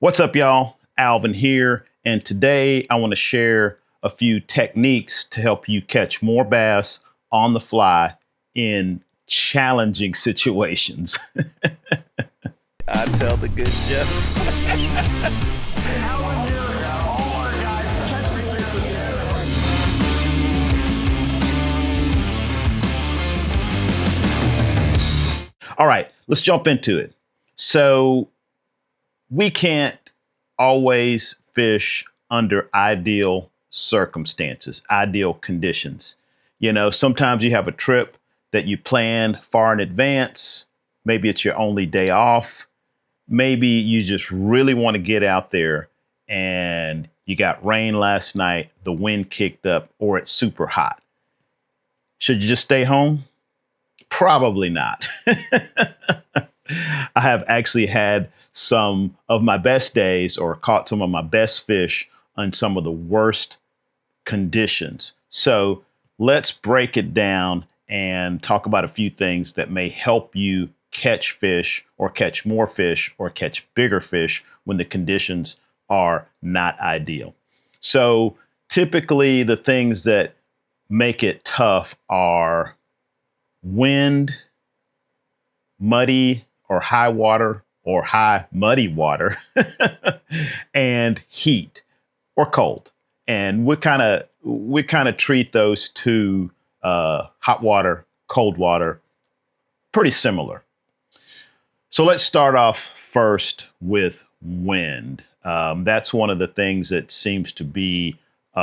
What's up, y'all? Alvin here, and today I want to share a few techniques to help you catch more bass on the fly in challenging situations. I tell the good jokes. All right, let's jump into it. So we can't always fish under ideal circumstances, ideal conditions. You know, sometimes you have a trip that you plan far in advance. Maybe it's your only day off. Maybe you just really want to get out there and you got rain last night, the wind kicked up, or it's super hot. Should you just stay home? Probably not. I have actually had some of my best days or caught some of my best fish on some of the worst conditions. So let's break it down and talk about a few things that may help you catch fish or catch more fish or catch bigger fish when the conditions are not ideal. So typically the things that make it tough are wind, muddy or high water or high muddy water, and heat or cold. And we kind of treat those two, hot water, cold water, pretty similar. So let's start off first with wind. That's one of the things that seems to be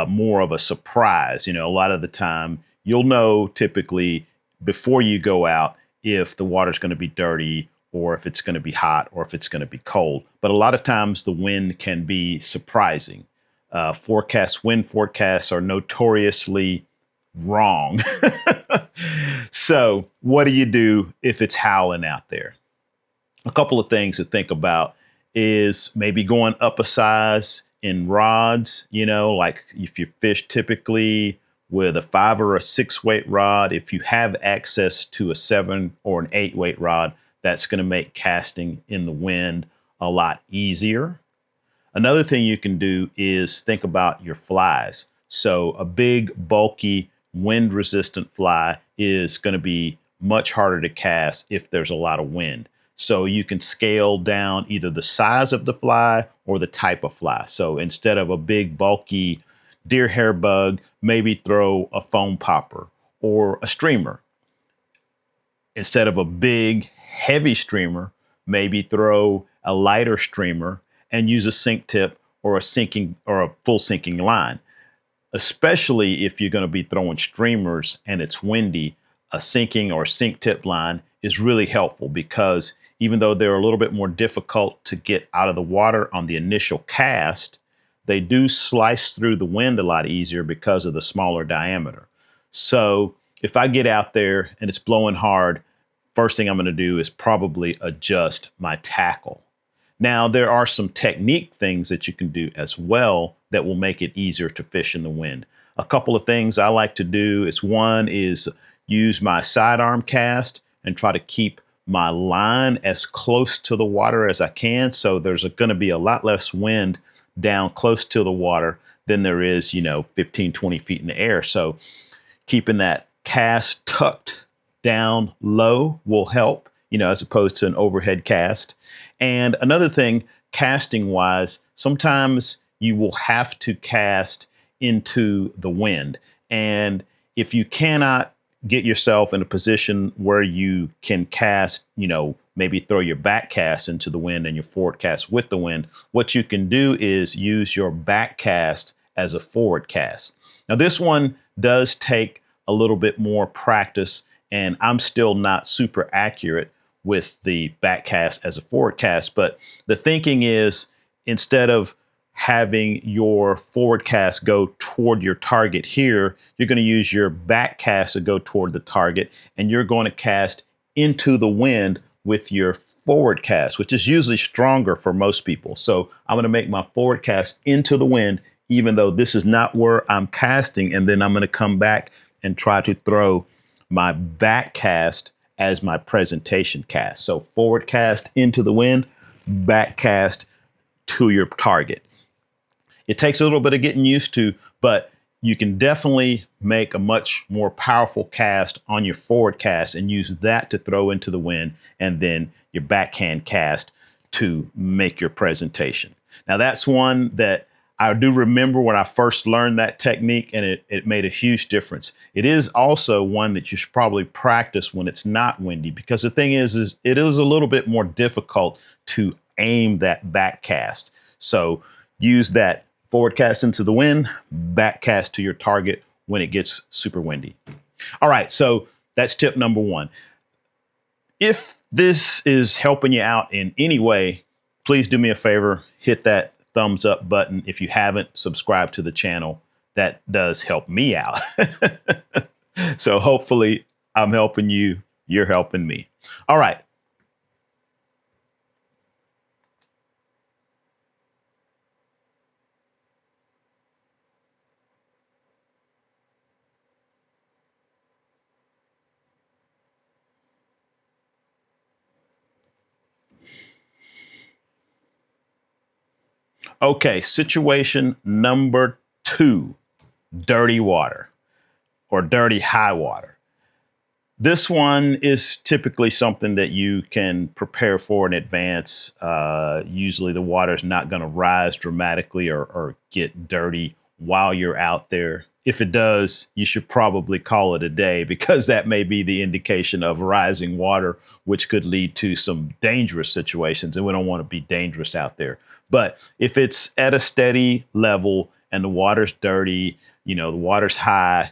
more of a surprise. You know, a lot of the time you'll know typically before you go out if the water's going to be dirty or if it's going to be hot or if it's going to be cold. But a lot of times the wind can be surprising. Wind forecasts are notoriously wrong. So what do you do if it's howling out there? A couple of things to think about is maybe going up a size in rods, you know, like if you fish typically with a 5 or a 6 weight rod, if you have access to a 7 or an 8 weight rod, that's going to make casting in the wind a lot easier. Another thing you can do is think about your flies. So a big, bulky, wind resistant fly is going to be much harder to cast if there's a lot of wind. So you can scale down either the size of the fly or the type of fly. So instead of a big, bulky deer hair bug, maybe throw a foam popper or a streamer. Instead of a big, heavy streamer, maybe throw a lighter streamer and use a sink tip or a full sinking line. Especially if you're going to be throwing streamers and it's windy, a sinking or sink tip line is really helpful because even though they're a little bit more difficult to get out of the water on the initial cast, they do slice through the wind a lot easier because of the smaller diameter. So if I get out there and it's blowing hard, first thing I'm going to do is probably adjust my tackle. Now, there are some technique things that you can do as well that will make it easier to fish in the wind. A couple of things I like to do is one is use my sidearm cast and try to keep my line as close to the water as I can. So there's going to be a lot less wind down close to the water than there is, 15, 20 feet in the air. So keeping that cast tucked down low will help, as opposed to an overhead cast. And another thing, casting wise, sometimes you will have to cast into the wind. And if you cannot get yourself in a position where you can cast, maybe throw your back cast into the wind and your forward cast with the wind, what you can do is use your back cast as a forward cast. Now, this one does take a little bit more practice, and I'm still not super accurate with the back cast as a forward cast. But the thinking is instead of having your forward cast go toward your target here, you're going to use your back cast to go toward the target, and you're going to cast into the wind with your forward cast, which is usually stronger for most people. So I'm going to make my forward cast into the wind, even though this is not where I'm casting, and then I'm going to come back and try to throw my back cast as my presentation cast. So forward cast into the wind, back cast to your target. It takes a little bit of getting used to, but you can definitely make a much more powerful cast on your forward cast and use that to throw into the wind, and then your backhand cast to make your presentation. Now, that's one that I do remember when I first learned that technique, and it made a huge difference. It is also one that you should probably practice when it's not windy, because the thing is it is a little bit more difficult to aim that back cast. So use that forward cast into the wind, back cast to your target when it gets super windy. All right, so that's tip number one. If this is helping you out in any way, please do me a favor, hit that thumbs up button. If you haven't, subscribe to the channel. That does help me out. So hopefully I'm helping you, you're helping me. All right. Okay, situation number 2, dirty water or dirty high water. This one is typically something that you can prepare for in advance. Usually the water is not going to rise dramatically or get dirty while you're out there. If it does, you should probably call it a day, because that may be the indication of rising water, which could lead to some dangerous situations, and we don't want to be dangerous out there. But if it's at a steady level and the water's dirty, the water's high,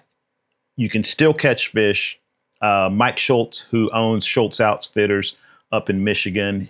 you can still catch fish. Mike Schultz, who owns Schultz Outfitters up in Michigan,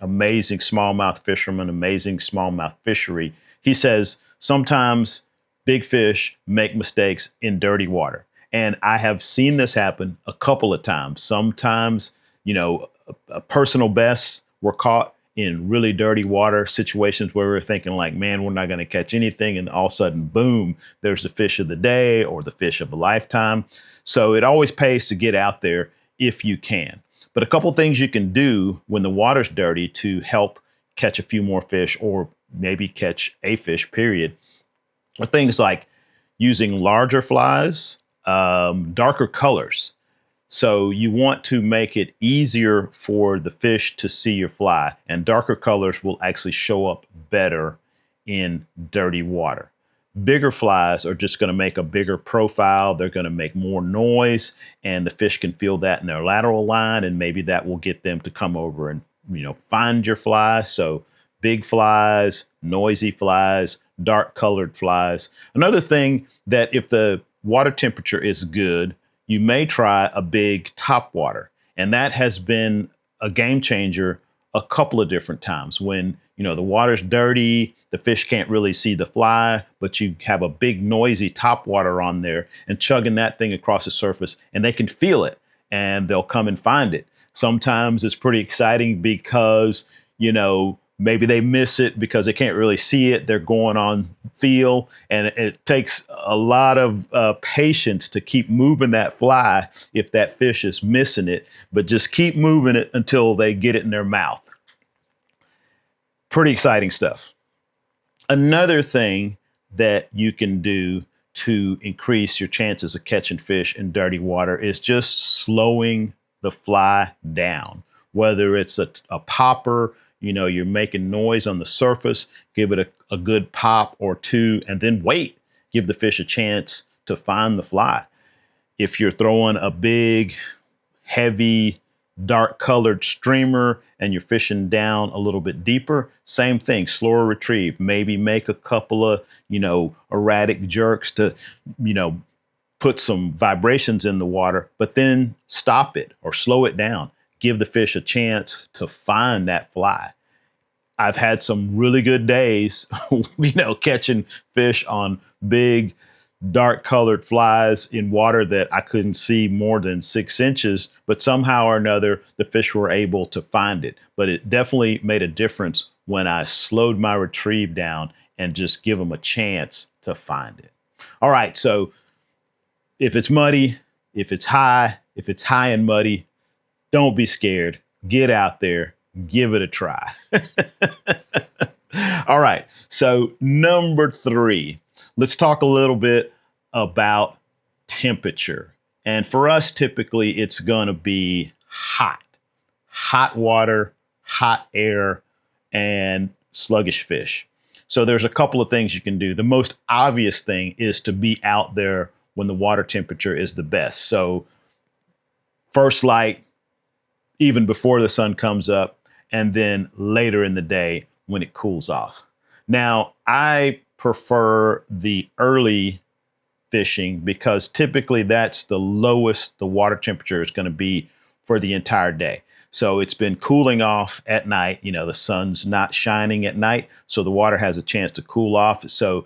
amazing smallmouth fisherman, amazing smallmouth fishery. He says sometimes big fish make mistakes in dirty water. And I have seen this happen a couple of times. Sometimes, a personal bests were caught in really dirty water situations where we're thinking like, man, we're not going to catch anything. And all of a sudden, boom, there's the fish of the day or the fish of a lifetime. So it always pays to get out there if you can. But a couple things you can do when the water's dirty to help catch a few more fish, or maybe catch a fish, period, are things like using larger flies, darker colors. So you want to make it easier for the fish to see your fly, and darker colors will actually show up better in dirty water. Bigger flies are just going to make a bigger profile. They're going to make more noise, and the fish can feel that in their lateral line, and maybe that will get them to come over and, find your fly. So big flies, noisy flies, dark colored flies. Another thing, that if the water temperature is good, you may try a big top water. And that has been a game changer a couple of different times. When, the water's dirty, the fish can't really see the fly, but you have a big noisy top water on there and chugging that thing across the surface, and they can feel it and they'll come and find it. Sometimes it's pretty exciting because, maybe they miss it because they can't really see it. They're going on feel, and it takes a lot of patience to keep moving that fly if that fish is missing it, but just keep moving it until they get it in their mouth. Pretty exciting stuff. Another thing that you can do to increase your chances of catching fish in dirty water is just slowing the fly down. Whether it's a popper, you're making noise on the surface, give it a good pop or two, and then wait. Give the fish a chance to find the fly. If you're throwing a big, heavy, dark colored streamer and you're fishing down a little bit deeper, same thing, slower retrieve. Maybe make a couple of, erratic jerks to, put some vibrations in the water, but then stop it or slow it down. Give the fish a chance to find that fly. I've had some really good days, catching fish on big, dark colored flies in water that I couldn't see more than 6 inches, but somehow or another, the fish were able to find it. But it definitely made a difference when I slowed my retrieve down and just give them a chance to find it. All right, so if it's muddy, if it's high and muddy, don't be scared. Get out there, give it a try. All right. So number 3, let's talk a little bit about temperature. And for us, typically it's going to be hot water, hot air, and sluggish fish. So there's a couple of things you can do. The most obvious thing is to be out there when the water temperature is the best. So first light, even before the sun comes up, and then later in the day when it cools off. Now, I prefer the early fishing because typically that's the lowest the water temperature is going to be for the entire day. So it's been cooling off at night. You know, the sun's not shining at night, so the water has a chance to cool off. So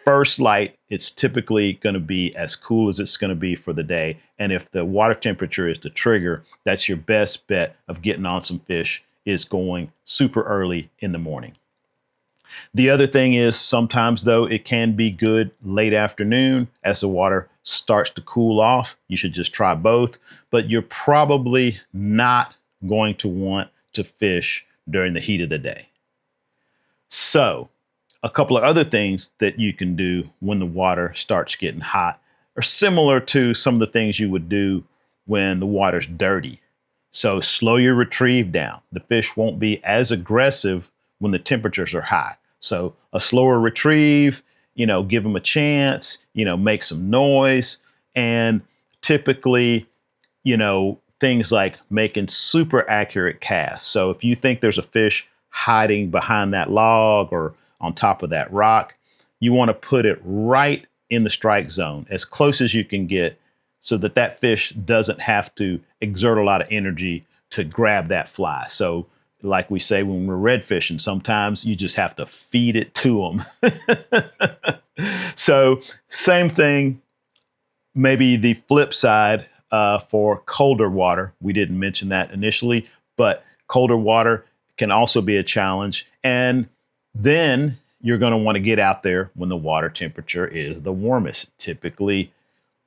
first light, it's typically going to be as cool as it's going to be for the day. And if the water temperature is the trigger, that's your best bet of getting on some fish, is going super early in the morning. The other thing is sometimes, though, it can be good late afternoon as the water starts to cool off. You should just try both, but you're probably not going to want to fish during the heat of the day. So a couple of other things that you can do when the water starts getting hot are similar to some of the things you would do when the water's dirty. So slow your retrieve down. The fish won't be as aggressive when the temperatures are high. So a slower retrieve, give them a chance, make some noise. And typically, things like making super accurate casts. So if you think there's a fish hiding behind that log or on top of that rock, you want to put it right in the strike zone, as close as you can get, so that that fish doesn't have to exert a lot of energy to grab that fly. So like we say when we're red fishing, sometimes you just have to feed it to them. So same thing, maybe the flip side for colder water. We didn't mention that initially, but colder water can also be a challenge. And then you're going to want to get out there when the water temperature is the warmest, typically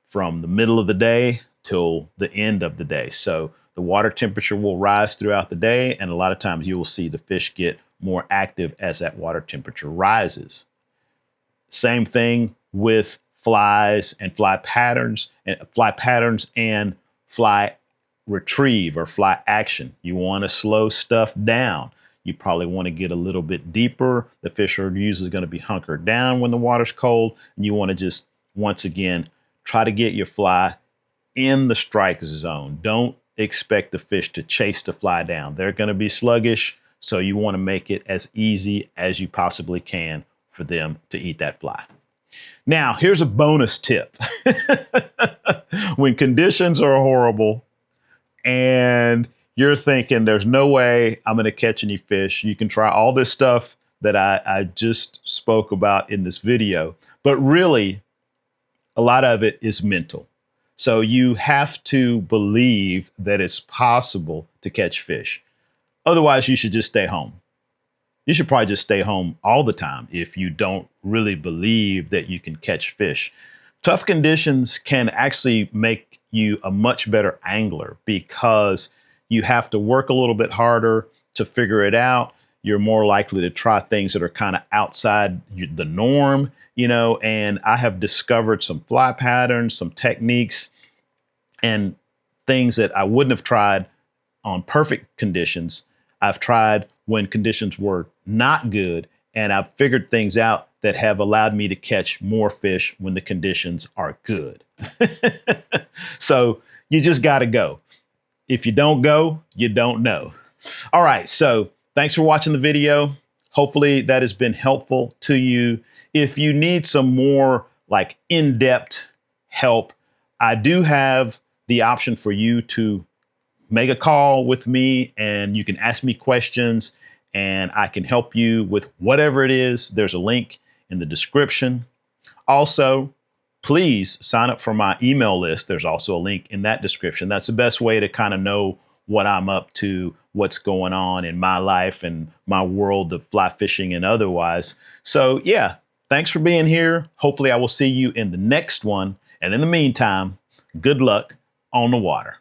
from the middle of the day till the end of the day. So the water temperature will rise throughout the day, and a lot of times you will see the fish get more active as that water temperature rises. Same thing with flies and fly patterns and fly retrieve or fly action. You want to slow stuff down. You probably want to get a little bit deeper. The fish are usually going to be hunkered down when the water's cold, and you want to just, once again, try to get your fly in the strike zone. Don't expect the fish to chase the fly down. They're going to be sluggish, so you want to make it as easy as you possibly can for them to eat that fly. Now, here's a bonus tip. When conditions are horrible and you're thinking there's no way I'm going to catch any fish, you can try all this stuff that I just spoke about in this video, but really a lot of it is mental. So you have to believe that it's possible to catch fish. Otherwise, you should just stay home. You should probably just stay home all the time if you don't really believe that you can catch fish. Tough conditions can actually make you a much better angler because you have to work a little bit harder to figure it out. You're more likely to try things that are kind of outside the norm, and I have discovered some fly patterns, some techniques, and things that I wouldn't have tried on perfect conditions. I've tried when conditions were not good, and I've figured things out that have allowed me to catch more fish when the conditions are good. So you just got to go. If you don't go, you don't know. All right, so thanks for watching the video. Hopefully that has been helpful to you. If you need some more like in-depth help, I do have the option for you to make a call with me and you can ask me questions and I can help you with whatever it is. There's a link in the description. Also, please sign up for my email list. There's also a link in that description. That's the best way to kind of know what I'm up to, what's going on in my life and my world of fly fishing and otherwise. So yeah, thanks for being here. Hopefully I will see you in the next one. And in the meantime, good luck on the water.